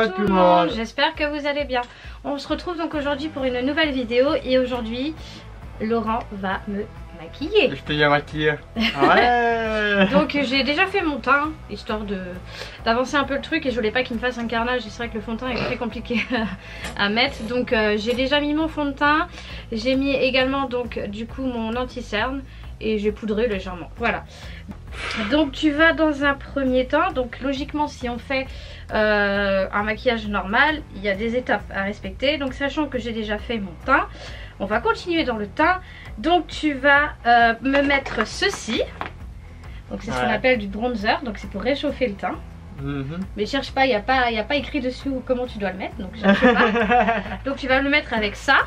tout le monde, j'espère que vous allez bien. On se retrouve donc aujourd'hui pour une nouvelle vidéo et aujourd'hui Laurent va me maquiller. Je te maquiller. Ouais. Donc j'ai déjà fait mon teint, histoire d'avancer un peu le truc et je voulais pas qu'il me fasse un carnage. C'est vrai que le fond de teint est très compliqué à mettre. Donc j'ai déjà mis mon fond de teint. J'ai mis également donc du coup mon anti-cerne et j'ai poudré légèrement. Voilà. Donc tu vas dans un premier temps, donc logiquement si on fait un maquillage normal, il y a des étapes à respecter. Donc sachant que j'ai déjà fait mon teint, on va continuer dans le teint. Donc tu vas me mettre ceci. Donc c'est ce qu'on appelle du bronzer, donc c'est pour réchauffer le teint. Mais cherche pas, il n'y a pas écrit dessus comment tu dois le mettre, donc cherche pas. Donc tu vas le mettre avec ça.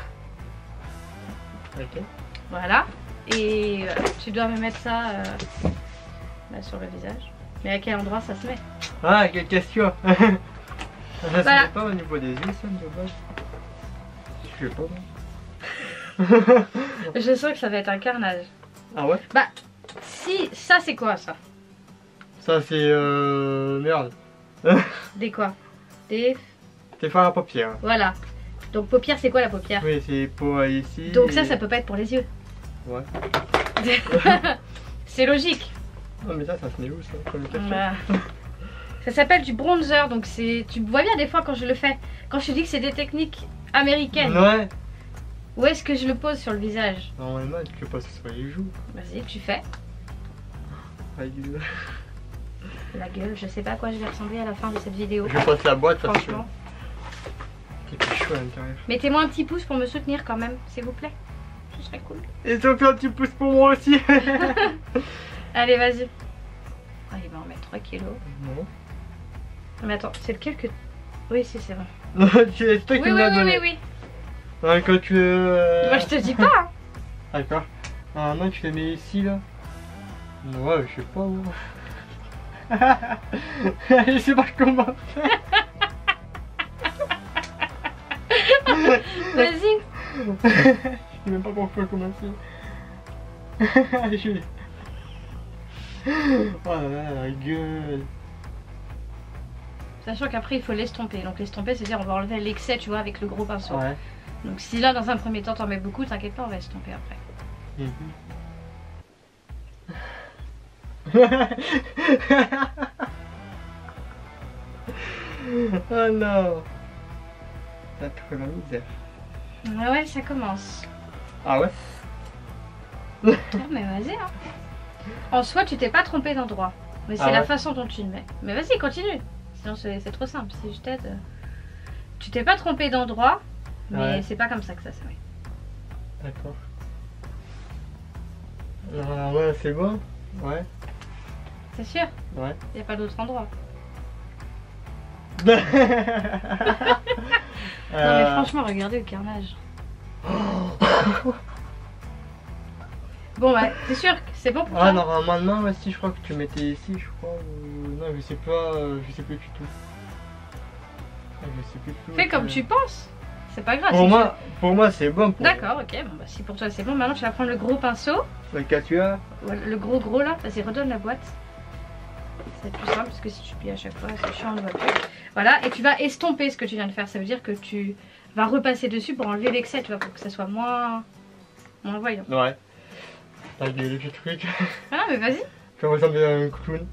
Ok. Voilà. Et tu dois me mettre ça sur le visage. Mais à quel endroit ça se met? Ah, quelle question. Ça Voilà. se met pas au niveau des yeux, ça de base. Je sais pas. Je sens que ça va être un carnage. Ah ouais? Bah, si, ça c'est quoi ça? Ça c'est merde. Des quoi? Des... C'est faire la paupière. Voilà. Donc paupière, c'est quoi la paupière? Oui, c'est pour ici. Donc ça peut pas être pour les yeux. Ouais. C'est logique. Non mais ça se met où ça comme question? Voilà. Ça s'appelle du bronzer, donc c'est... Tu vois bien des fois quand je le fais, quand je dis que c'est des techniques américaines. Ouais. Où est-ce que je le pose sur le visage? Normalement tu peux passer sur les joues. Vas-y, tu fais. La gueule. La gueule, je sais pas à quoi je vais ressembler à la fin de cette vidéo. Je passe la boîte parce que Franchement. c'est plus chaud à l'intérieur. Mettez-moi un petit pouce pour me soutenir quand même, s'il vous plaît. Ce serait cool. Et tu fais un petit pouce pour moi aussi. Allez, vas-y. Ah, il va en mettre 3 kilos. Non. Mais attends, c'est lequel que... Oui, c'est vrai. Non, c'est toi qui Oui, me oui, l'as oui, donné. oui, oui. Ouais, quand tu Moi, je te dis pas. Hein. D'accord. Ah non, tu les mets ici là. Ouais, je sais pas moi. Je sais pas comment. Vas-y. Je sais même pas pourquoi commencer. Je vais. Oh là là, la gueule. Sachant qu'après, il faut l'estomper. Donc l'estomper, c'est-à-dire on va enlever l'excès, tu vois, avec le gros pinceau. Ouais. Donc si là, dans un premier temps, t'en mets beaucoup, t'inquiète pas, on va estomper après. Oh non. T'as trouvé la misère. Ah ouais, ça commence. Ah ouais? Ah, mais vas-y, hein. En soi, tu t'es pas trompé d'endroit. Mais c'est la façon dont tu le mets. Mais vas-y, continue. Sinon, c'est trop simple. Si je t'aide. Tu t'es pas trompé d'endroit, mais c'est pas comme ça que ça se met. D'accord. Ah ouais, c'est bon. Ouais. C'est sûr? Ouais. Y a pas d'autre endroit. Non Non mais franchement, regardez le carnage. Bon bah, t'es sûr que c'est bon pour toi? Ah normalement non, si je crois que tu mettais ici, je crois. Non, je sais plus du tout. Je sais plus. Fais comme tu penses. C'est pas grave. Pour moi c'est bon. D'accord, ok. Bon bah si pour toi c'est bon, maintenant tu vas prendre le gros pinceau. Le cas tu as. Le gros là. Vas-y, redonne la boîte. C'est plus simple parce que si tu plies à chaque fois, c'est chiant, on ne voit plus. Voilà, et tu vas estomper ce que tu viens de faire. Ça veut dire que tu vas repasser dessus pour enlever l'excès, tu vois, pour que ça soit moins voyant. Ouais. T'as gueulé le truc. Ah mais vas-y. Tu vas ressembler à un clown.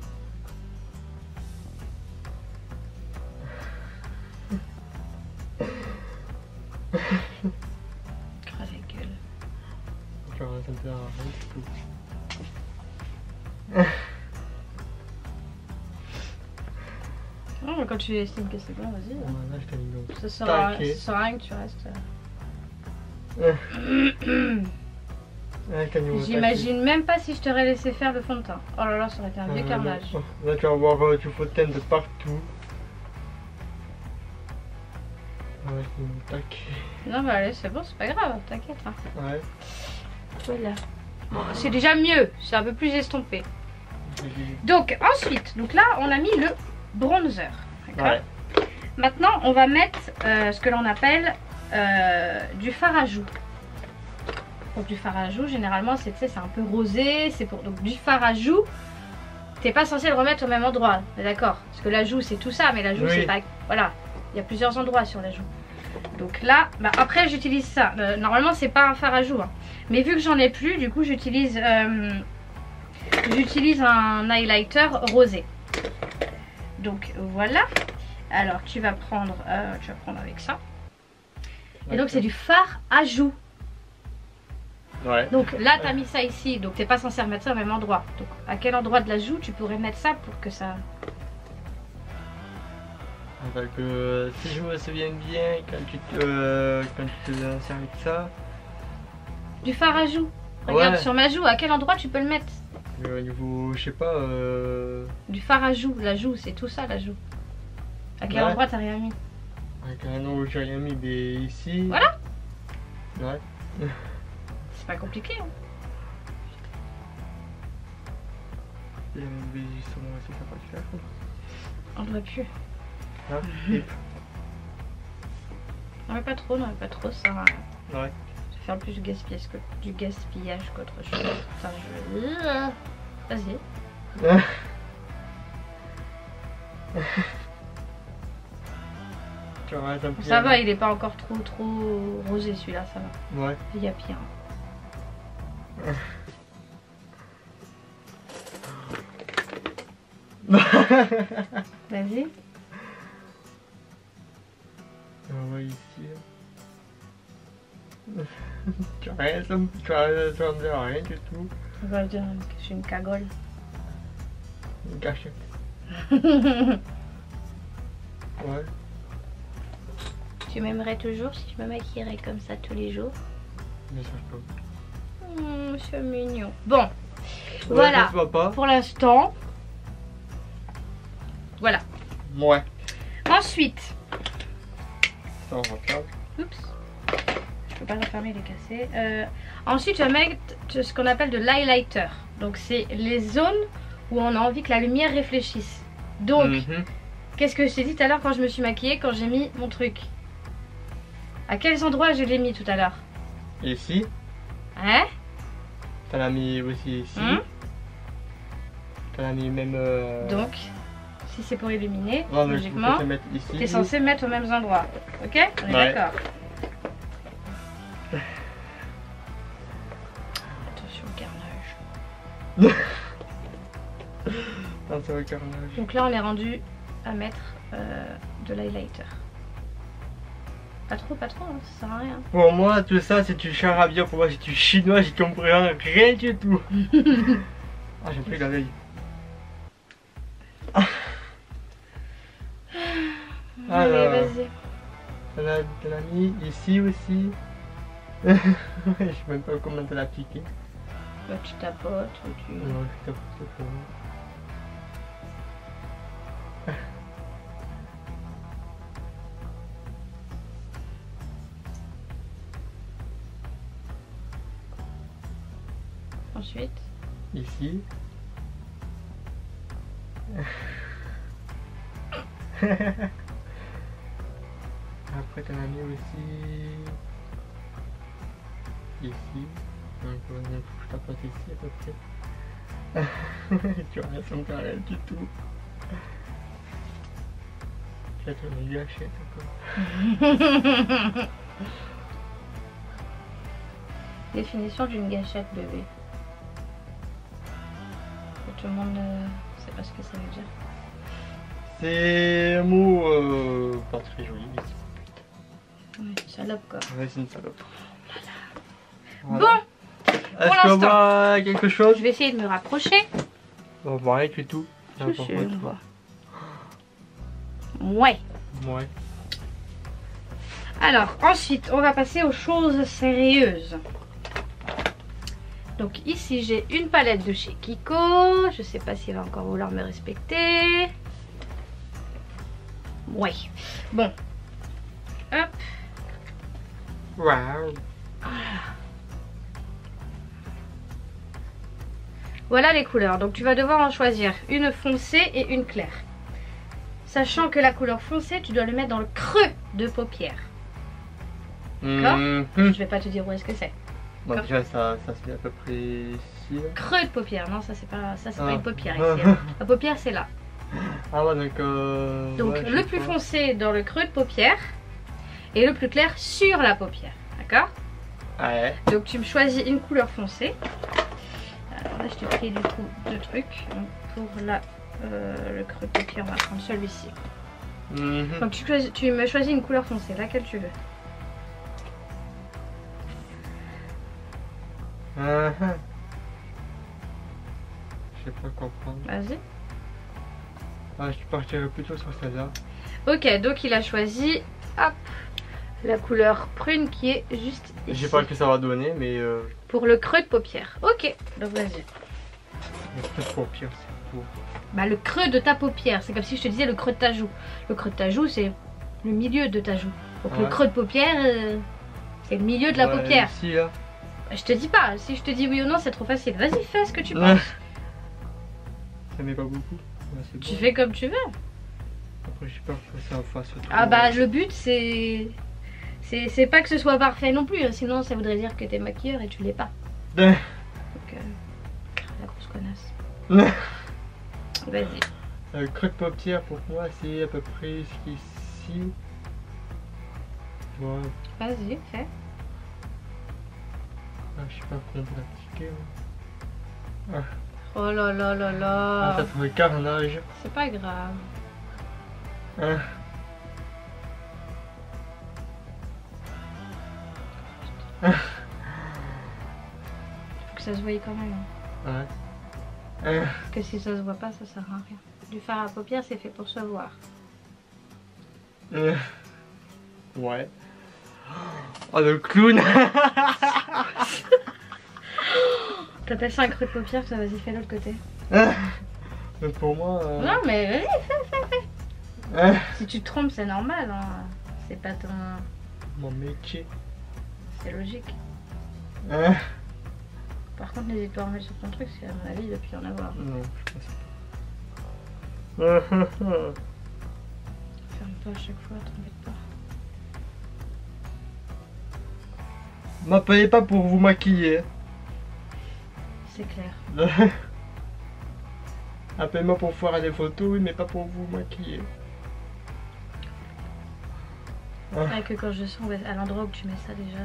Crase la gueule. Tu vas ressembler à un clown. Non, mais quand tu estimes que c'est bon, vas-y. Là, je t'ai mis donc. Ça sert à rien que tu restes. J'imagine même pas si je t'aurais laissé faire le fond de teint. Oh là là, ça aurait été un vieux carnage. Là, tu vas voir du faux de teint de partout. Ouais, tac. Non, bah allez, c'est bon, c'est pas grave, t'inquiète. Hein. Ouais. Voilà. Bon, c'est déjà mieux, c'est un peu plus estompé. Donc, ensuite, donc là, on a mis le bronzer. D'accord. Ouais. Maintenant, on va mettre ce que l'on appelle du fard à joues. Donc du fard à joues, généralement, c'est un peu rosé. C'est pour donc du fard à joues. T'es pas censé le remettre au même endroit, d'accord? Parce que la joue, c'est tout ça, mais la joue, c'est pas... Voilà. Il y a plusieurs endroits sur la joue. Donc là, bah après j'utilise ça. Normalement c'est pas un fard à joues, hein. Mais vu que j'en ai plus, du coup j'utilise un highlighter rosé. Donc voilà. Alors tu vas prendre avec ça. Et donc c'est du fard à joues. Ouais. Donc là tu as mis ça ici, donc t'es pas censé remettre ça au même endroit. Donc à quel endroit de la joue tu pourrais mettre ça pour que ça... Donc, si je me souviens bien, quand tu te sers avec ça... Du fard à joues. Regarde ouais. sur ma joue, à quel endroit tu peux le mettre? Au niveau, je sais pas... Du fard à joues, la joue, c'est tout ça la joue. À quel endroit t'as rien mis? Avec un nom où j'ai rien mis, mais ici... Voilà. Ouais. C'est pas compliqué, hein. Il y a une baie sur moi aussi, ça va le faire. On devrait plus. Ah, Non mais pas trop, ça sert à rien. ouais. Je vais faire plus du gaspillage qu'autre chose. Enfin, vas-y. Ça va, il est pas encore trop rosé celui-là, ça va. Ouais. Il y a pire. Vas-y. On va ici. Tu as rien, ça me dit rien du tout. On va dire que je suis une cagole. Une cachette. Ouais. Tu m'aimerais toujours si je me maquillerais comme ça tous les jours? Mais ça je peux. C'est mignon. Bon, Ouais, voilà. ça se voit pas. Pour l'instant. Voilà. Ouais. Ensuite. Ça on regarde. Oups. Je peux pas le fermer, il est cassé. Ensuite, tu vas mettre ce qu'on appelle de l'highlighter. Donc, c'est les zones où on a envie que la lumière réfléchisse. Donc, qu'est-ce que je t'ai dit tout à l'heure quand je me suis maquillée, quand j'ai mis mon truc? À quels endroits je l'ai mis tout à l'heure? Ici. Hein? T'en as mis aussi ici. T'en as mis même. Donc, si c'est pour illuminer, ouais, logiquement, t'es censé mettre aux mêmes endroits. Ok? On est d'accord. Attention au carnage. Attention au carnage. Donc là, on est rendu à mettre de l'highlighter. Pas trop, hein, ça sert à rien. Pour moi, tout ça, c'est du charabia. Pour moi, c'est du chinois, j'y comprends rien du tout. Ah, j'ai pris la veille. Allez, vas-y. T'en as mis ici aussi. Je sais même pas comment t'as appliqué. Bah, tu tapotes ou tu... Non, je tapote pas. Ensuite. Ici. Après t'en as mis aussi ici. Donc je tapote ici à peu près. Tu vois, ça me fait rien du tout. Tu vas te une gâchette encore. Définition d'une gâchette, bébé. Tout le monde ne sait pas ce que ça veut dire. C'est un mot pas très joli. Ouais, salope quoi. Ouais, c'est une salope. Voilà. Voilà. Bon, est-ce qu'on voit quelque chose? Je vais essayer de me rapprocher. On voit rien du tout. Je sais, on voit. Ouais. Ouais. Alors, ensuite, on va passer aux choses sérieuses. Donc ici, j'ai une palette de chez Kiko. Je sais pas s'il va encore vouloir me respecter. Ouais. Bon. Hop. Wow. Voilà les couleurs. Donc tu vas devoir en choisir une foncée et une claire. Sachant que la couleur foncée, tu dois le mettre dans le creux de paupière. D'accord? Je vais pas te dire où est-ce que c'est. Bon, déjà ça se met à peu près ici. Creux de paupière, non, ça c'est pas une paupière ici. La paupière c'est là. Ah ouais, donc ouais, je le sais plus pas. foncé dans le creux de paupière et le plus clair sur la paupière. D'accord? Ouais. Donc tu me choisis une couleur foncée. Alors là je t'ai pris du coup deux trucs. Donc pour le creux de paupière on va prendre celui-ci. Mhm. Donc tu me choisis une couleur foncée, laquelle tu veux. Ah, ah. Je sais pas quoi prendre. Vas-y. Ah, je partirais plutôt sur celle-là. Ok, donc il a choisi hop, la couleur prune qui est juste Je ici. sais pas ce que ça va donner, mais Pour le creux de paupière. Ok, donc vas-y. le creux de paupière, c'est beau. Bah le creux de ta paupière, c'est comme si je te disais le creux de ta joue. Le creux de ta joue c'est le milieu de ta joue. Donc le Ouais. creux de paupière c'est le milieu de la Ouais, paupière. Ici, là. Je te dis pas, si je te dis oui ou non c'est trop facile. Vas-y fais ce que tu penses. Ça met pas beaucoup. Ouais, c'est Tu bon. fais comme tu veux. Après, j'ai peur que ça fasse trop. Ah bah le but c'est pas que ce soit parfait non plus, hein, sinon ça voudrait dire que t'es maquilleur et tu l'es pas. Donc la grosse connasse. Vas-y. Le creux de paupière pour moi c'est à peu près ce qui est ici. Voilà. Vas-y, fais. Ah, je sais pas comment pratiquer. Ah, Oh là là là là. ça fait carnage. C'est pas grave. Ah. Faut que ça se voie quand même. Hein. Ouais. Ah. Parce que si ça se voit pas, ça sert à rien. Du fard à paupières, c'est fait pour se voir. Ouais. Oh le clown. T'appelles ça un creux de paupières, ça vas-y, fais l'autre côté. Mais pour moi. Non mais vas-y, fais. Ah. Si tu te trompes, c'est normal. Hein. C'est pas ton... Mon métier. C'est logique. Ah. Par contre, n'hésite pas à remettre sur ton truc, c'est à mon avis, depuis en avoir. Non, je pense pas. Ferme-toi à chaque fois, t'embête pas. M'appelez pas pour vous maquiller. C'est clair. Appelez-moi pour faire des photos, oui, mais pas pour vous maquiller. Ouais, que quand je sens à l'endroit où tu mets ça déjà,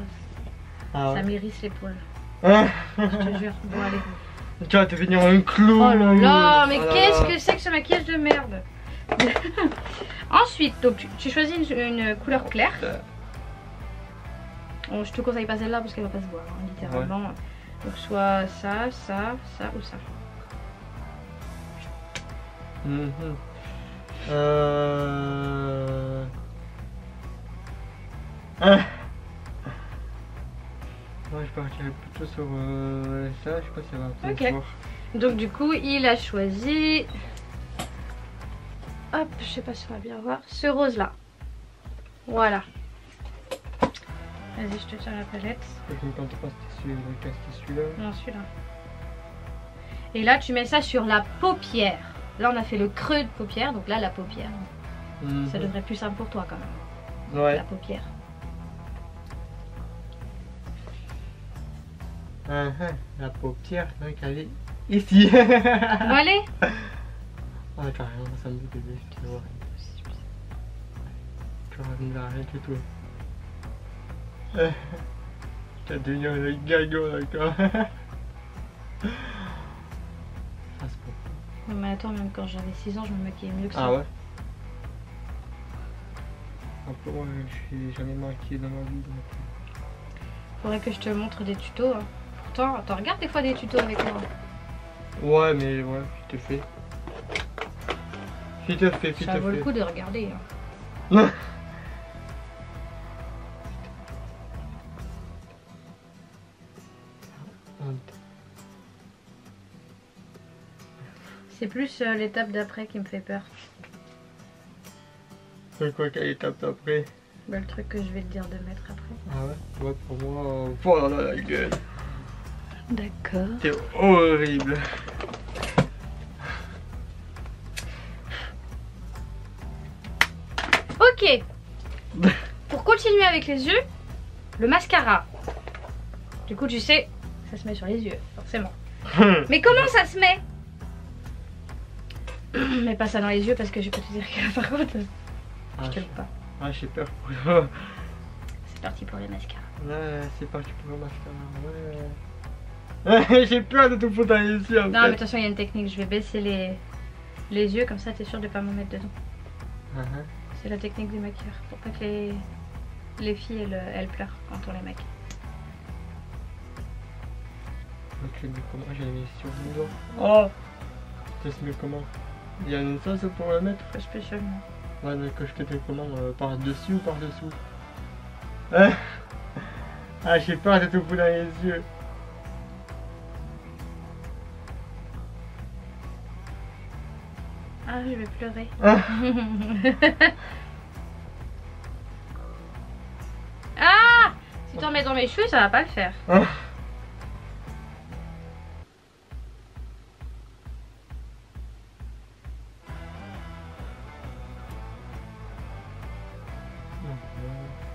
Ah ça ouais. m'érisse les poils. Ah. Je te jure. Bon, allez. Tu vas devenir un clown. Oh là là, mais Oh là qu'est-ce là. que c'est que ce maquillage de merde. Ensuite, donc tu choisis une couleur claire. Bon, je te conseille pas celle-là parce qu'elle va pas se voir, hein, littéralement. Donc soit ça, ça, ça ou ça. Mhm. Ah. Moi je partirais plutôt sur ça, je sais pas si ça va bien Ok. se voir. Donc du coup, il a choisi... Hop, je sais pas si on va bien voir. Ce rose-là. Voilà. Vas-y, je te tiens la palette. Je me tente pas celui-là. Non, celui-là. Et là, tu mets ça sur la paupière. Là, on a fait le creux de paupière, donc là, la paupière. Mhm. Ça devrait être plus simple pour toi quand même. Ouais. La paupière. La paupière, donc elle est ici. Bon, allez. Ah, t'as rien, ça me dit bébé, je te vois. Tu vas revenir à rien du tout. T'as devenu un gago, d'accord. Ça se peut. Mais attends, même quand j'avais 6 ans, je me maquillais mieux que ça. Ah ouais. Après, moi, je suis jamais maquillé dans ma vie. Donc... Faudrait que je te montre des tutos. Hein. Pourtant, t'en regardes des fois des tutos avec moi. Ouais, mais ouais, je te fais. Je te fais, je te Ça vaut le fais. coup de regarder. Hein. C'est plus l'étape d'après qui me fait peur. C'est quoi quelle étape après? Bah, le truc que je vais te dire de mettre après. Ah ouais? Ouais, pour moi, voilà la gueule. D'accord. C'est horrible. Ok. Pour continuer avec les yeux, le mascara. Du coup, tu sais, ça se met sur les yeux, forcément. Mais comment ça se met? Mais pas ça dans les yeux parce que je peux te dire que par contre, Ah, je te le dis pas. Ah, j'ai peur pour C'est parti pour les mascaras. Ouais, c'est parti pour le mascara. Ouais. J'ai peur de tout foutre dans les yeux. Non, mais attention, il y a une technique. Je vais baisser les yeux, comme ça, t'es sûr de pas m'en mettre dedans. C'est la technique du maquilleur. Pour pas que les filles elles pleurent quand on les maquille. Donc, je l'ai mis comment? J'ai mis sur le doigt. Oh! Ça se met comment? Il y a une sauce pour le mettre? Pas spécialement. Ouais, mais que je te fais comment? Par-dessus ou par-dessous? Hein? Ah, j'ai peur de tout foutre dans les yeux. Ah, je vais pleurer. Ah. Ah! Si t'en mets dans mes cheveux, ça va pas le faire. Ah.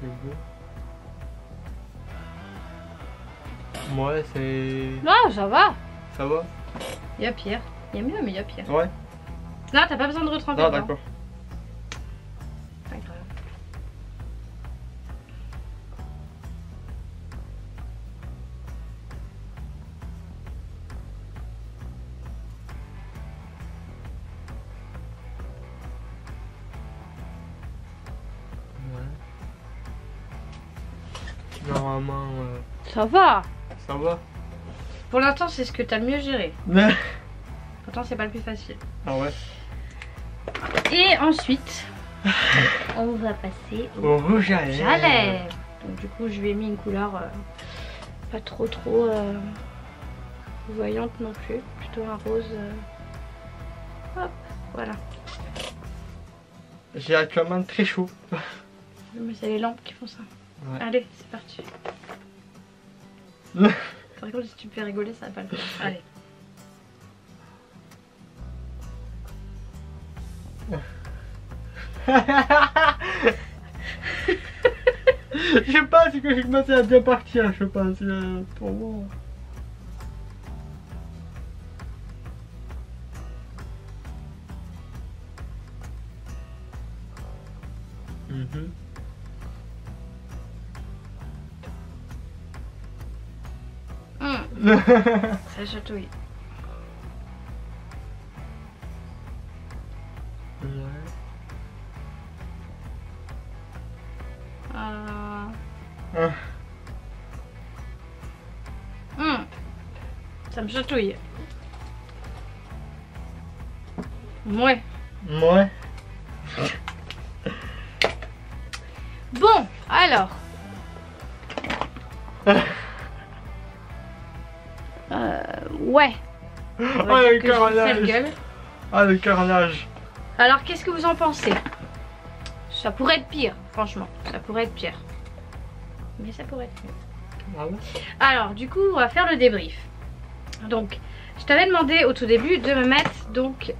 C'est beau. Ouais, c'est... Non, ça va. Ça va? Il y a pire. Il y a mieux, mais il y a pire. Ouais. Là, t'as pas besoin de retremper. Non, dedans. d'accord. Pas grave. Ouais. Normalement, Ça va. ça va. Pour l'instant, c'est ce que t'as le mieux géré. Ah Pourtant, c'est pas le plus facile. ouais. Et ensuite, on va passer Au rouge à rouge à lèvres. lèvres. Donc du coup, je lui ai mis une couleur pas trop voyante non plus. Plutôt un rose. Hop, voilà. J'ai actuellement très chaud. Mais c'est les lampes qui font ça. Ouais. Allez, c'est parti. Par contre, si tu me fais rigoler, ça va pas le faire. Allez. Je pense que j'ai commencé à bien partir, je pense, pour moi. Ça chatouille. Ça me chatouille. Ouais. Ouais. Bon, alors. Ouais. On va Ah, dire le que je fais sale carnage. gueule. Ah, le carnage. Alors, qu'est-ce que vous en pensez? Ça pourrait être pire, franchement. Ça pourrait être pire. Mais ça pourrait être mieux. Ah ouais. Alors, du coup, on va faire le débrief. Donc, je t'avais demandé au tout début de me mettre donc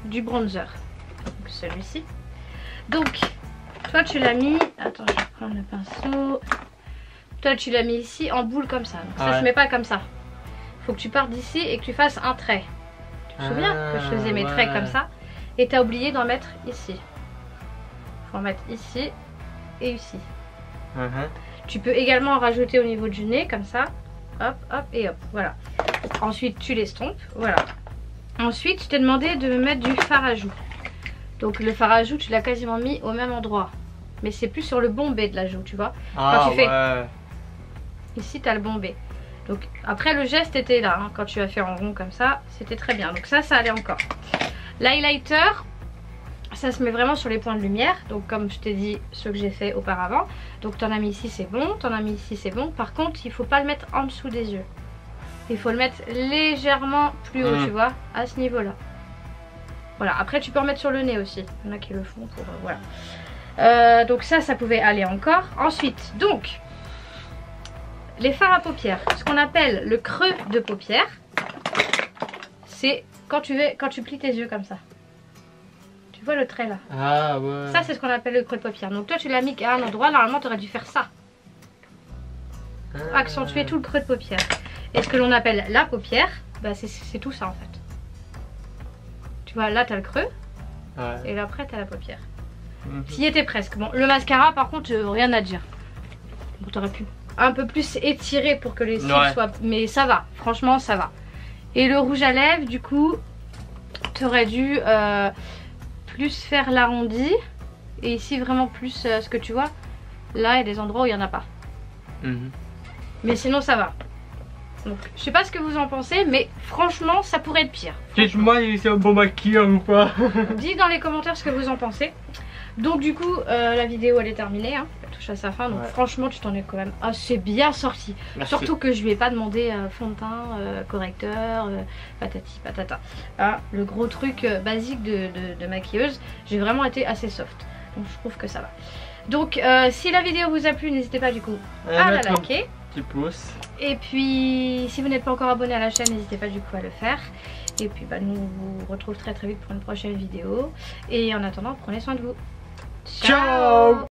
du bronzer. Donc, celui-ci. Donc, toi, tu l'as mis... Attends, je vais prendre le pinceau. Toi, tu l'as mis ici en boule comme ça. Donc, ça Ouais. se met pas comme ça. Faut que tu partes d'ici et que tu fasses un trait. Tu te souviens que je faisais mes traits comme ça? Et t'as oublié d'en mettre ici. Faut en mettre ici et ici. Tu peux également en rajouter au niveau du nez, comme ça. Hop, hop et hop. Voilà. Ensuite, tu l'estompes. Voilà. Ensuite, je t'ai demandé de me mettre du fard à joues. Donc, le fard à joues, tu l'as quasiment mis au même endroit. Mais c'est plus sur le bombé de la joue, tu vois. Ah, tu fais- ouais. Ici, tu as le bombé. Donc, après, le geste était là. Hein. Quand tu as fait en rond comme ça, c'était très bien. Donc, ça allait encore. L'highlighter, ça se met vraiment sur les points de lumière. Donc, comme je t'ai dit, ce que j'ai fait auparavant. Donc, t'en as mis ici, c'est bon. T'en as mis ici, c'est bon. Par contre, il faut pas le mettre en dessous des yeux. Il faut le mettre légèrement plus haut, tu vois, à ce niveau-là. Voilà. Après, tu peux en mettre sur le nez aussi. Il y en a qui le font pour... voilà. Donc, ça pouvait aller encore. Ensuite, donc... les fards à paupières, ce qu'on appelle le creux de paupière, c'est quand tu plies tes yeux comme ça. Tu vois le trait là? Ah ouais. Ça, c'est ce qu'on appelle le creux de paupière. Donc toi, tu l'as mis à un endroit, normalement tu aurais dû faire ça. Pour accentuer tout le creux de paupière. Et ce que l'on appelle la paupière, bah, c'est tout ça en fait. vois, là t'as le creux. Ouais. Et là après t'as la paupière. T'y étais presque. Bon, le mascara par contre, rien à dire. Bon, t'aurais pu un peu plus étirer pour que les cils soient... Mais ça va, franchement ça va. Et le rouge à lèvres, du coup, t'aurais dû plus faire l'arrondi. Et ici vraiment plus ce que tu vois. Là, il y a des endroits où il n'y en a pas. Mais sinon ça va. Donc je sais pas ce que vous en pensez, mais franchement ça pourrait être pire. Dites-moi si c'est un bon maquillage ou pas. Dites dans les commentaires ce que vous en pensez. Donc du coup la vidéo elle est terminée, hein. Elle touche à sa fin, donc franchement tu t'en es quand même assez bien sorti. Merci. Surtout que je lui ai pas demandé fond de teint, correcteur, patati patata. Ah, le gros truc basique de maquilleuse, j'ai vraiment été assez soft. Donc je trouve que ça va. Donc si la vidéo vous a plu, n'hésitez pas du coup à la liker. Petit pouce. Et puis si vous n'êtes pas encore abonné à la chaîne, n'hésitez pas du coup à le faire. Et puis bah, nous vous retrouve très vite pour une prochaine vidéo. Et en attendant, prenez soin de vous. Ciao.